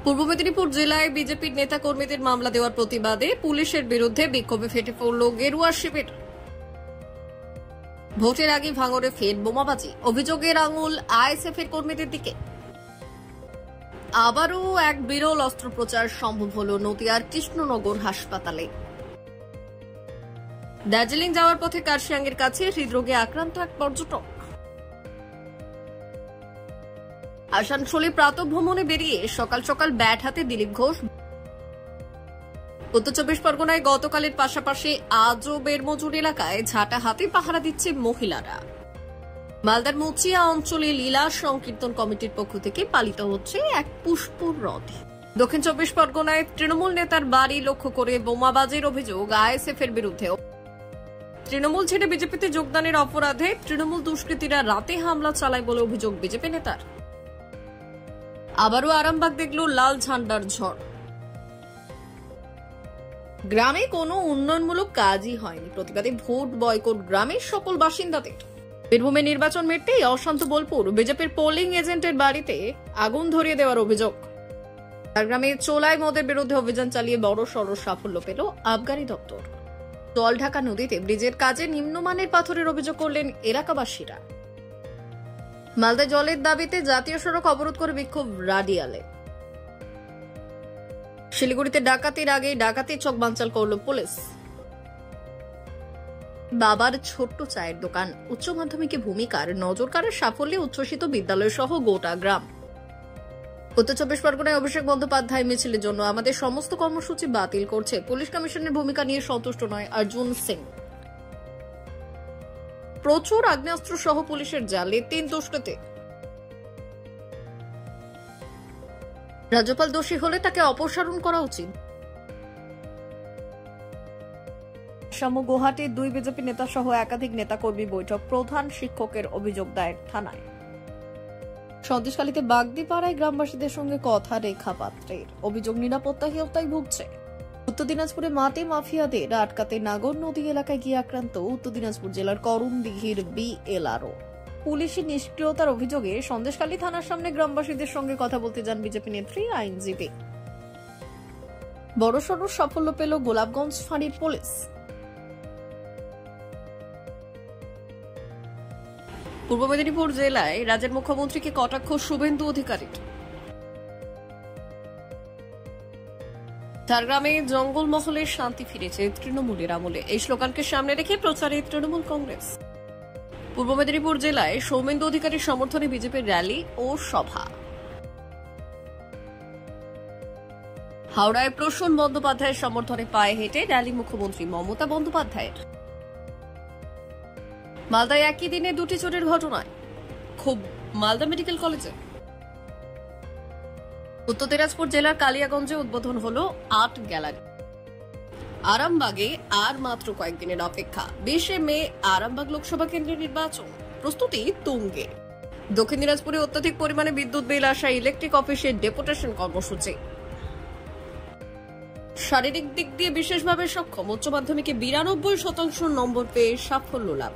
পূর্ব মেদিনীপুর জেলায় বিজেপির নেতা কর্মীদের মামলা দেওয়ার প্রতিবাদে পুলিশের বিরুদ্ধে বিক্ষোভে ফেটে পড়ল গেরুয়া শিবির। ভোটের আগে ভাঙড়ে ফের বোমাবাজি, অভিযোগের আঙুল আইএসএফ এর কর্মীদের দিকে। আবারও এক বিরল অস্ত্রোপচার সম্ভব হল নদিয়ার কৃষ্ণনগর হাসপাতালে। দার্জিলিং যাওয়ার পথে কার্শিয়াংয়ের কাছে হৃদরোগে আক্রান্ত এক পর্যটক। আসানসোলে প্রাতঃভ্রমণে বেরিয়ে সকাল সকাল ব্যাট হাতে দিলীপ ঘোষ। উত্তর চব্বিশ পরগনায় গতকালের পাশাপাশি আজও বেরমজুর এলাকায় ঝাঁটা হাতে পাহারা দিচ্ছে মহিলারা। মালদার মুচিয়া অঞ্চলে লীলা সংকীর্তন কমিটির পক্ষ থেকে পালিত হচ্ছে এক পুষ্পর রথ। দক্ষিণ চব্বিশ পরগনায় তৃণমূল নেতার বাড়ি লক্ষ্য করে বোমাবাজির অভিযোগ আইএসএফ এর বিরুদ্ধে। তৃণমূল ছেড়ে বিজেপিতে যোগদানের অপরাধে তৃণমূল দুষ্কৃতীরা রাতে হামলা চালায় বলে অভিযোগ বিজেপি নেতার। আবারও আরামবাগ দেখল লাল ঝান্ডার ঝড়। গ্রামে কোনো উন্নয়নমূলক কাজই হয়নি, প্রতিবাদে ভোট বয়কট গ্রামের সকল বাসিন্দাদের। বীরভূমে নির্বাচন মিটতেই অশান্ত বোলপুর, বিজেপির পোলিং এজেন্টের বাড়িতে আগুন ধরিয়ে দেওয়ার অভিযোগ। ঝাড়গ্রামে চোলাই মদের বিরুদ্ধে অভিযান চালিয়ে বড়সড় সাফল্য পেল আবগারি দপ্তর। জলঢাকা নদীতে ব্রিজের কাজে নিম্নমানের পাথরের অভিযোগ করলেন এলাকাবাসীরা। মালদায় জলের দাবিতে জাতীয় সড়ক অবরোধ করে বিক্ষোভ রাডিয়ালে। শিলিগুড়িতে ডাকাতির আগে ডাকাতির ছক বানচাল করল পুলিশ। বাবার ছোট্ট চায়ের দোকান, উচ্চ মাধ্যমিকে ভূমিকার নজর কাড়ার সাফল্যে উচ্ছ্বসিত বিদ্যালয় সহ গোটা গ্রাম। উত্তর চব্বিশ পরগনায় অভিষেক বন্দ্যোপাধ্যায় মিছিলের জন্য আমাদের সমস্ত কর্মসূচি বাতিল করছে, পুলিশ কমিশনের ভূমিকা নিয়ে সন্তুষ্ট নয় অর্জুন সিং। প্রচুর আগ্নেয়াস্ত্র সহ পুলিশের জালে 3 দুষ্কৃতী। রাজ্যপাল দোষী হলে তাকে অপসারণ করা উচিত। গুয়াহাটির 2 বিজেপি নেতা সহ একাধিক নেতাকর্মী বৈঠক, প্রধান শিক্ষকের অভিযোগ দায়ের থানায়। সন্দেশখালীতে বাগদিপাড়ায় গ্রামবাসীদের সঙ্গে কথা রেখা পাত্রের অভিযোগ নিরাপত্তাহীনতায় ভুগছে। উত্তর দিনাজপুরে মাটি মাফিয়াদের আটকাতে নাগর নদী এলাকায় গিয়ে আক্রান্ত উত্তর দিনাজপুর জেলার করুণদিঘির বিএলআরও। পুলিশের নিষ্ক্রিয়তার অভিযোগে সন্দেশখালী থানার সামনে গ্রামবাসীদের সঙ্গে কথা বলতে যান বিজেপি নেত্রী, আইনজীবী। বড়সড় সাফল্য পেল গোলাপগঞ্জ ফাঁড়ির পুলিশ। পূর্ব মেদিনীপুর জেলায় রাজ্যের মুখ্যমন্ত্রীকে কটাক্ষ শুভেন্দু অধিকারীর। ঝাড়গ্রামে জঙ্গলমহলে শান্তি ফিরেছে তৃণমূলের আমলে, এই স্লোগানকে সামনে রেখে প্রচারে তৃণমূল কংগ্রেস। পূর্ব মেদিনীপুর জেলায় সৌমেন্দু অধিকারীর সমর্থনে বিজেপির র্যালি ও সভা। হাওড়ায় প্রসূন বন্দ্যোপাধ্যায়ের সমর্থনে পায়ে হেঁটে র্যালি মুখ্যমন্ত্রী মমতা বন্দ্যোপাধ্যায়ের। মালদায় একই দিনে 2টি চোরের ঘটনায় খুব মালদা মেডিকেল কলেজে। উত্তর দিনাজপুর জেলার কালিয়াগঞ্জে উদ্বোধন হল আর্ট গ্যালারি। আরামবাগে আর মাত্র কয়েকদিনের অপেক্ষা, 20 মে আরামবাগ লোকসভা কেন্দ্রের নির্বাচন, প্রস্তুতি তুঙ্গে। দক্ষিণ দিনাজপুরে অত্যাধিক পরিমাণে বিদ্যুৎ বিল আসা ইলেকট্রিক অফিসের ডেপুটেশন কর্মসূচি। শারীরিক দিক দিয়ে বিশেষভাবে সক্ষম উচ্চ মাধ্যমিকে 92% নম্বর পেয়ে সাফল্য লাভ।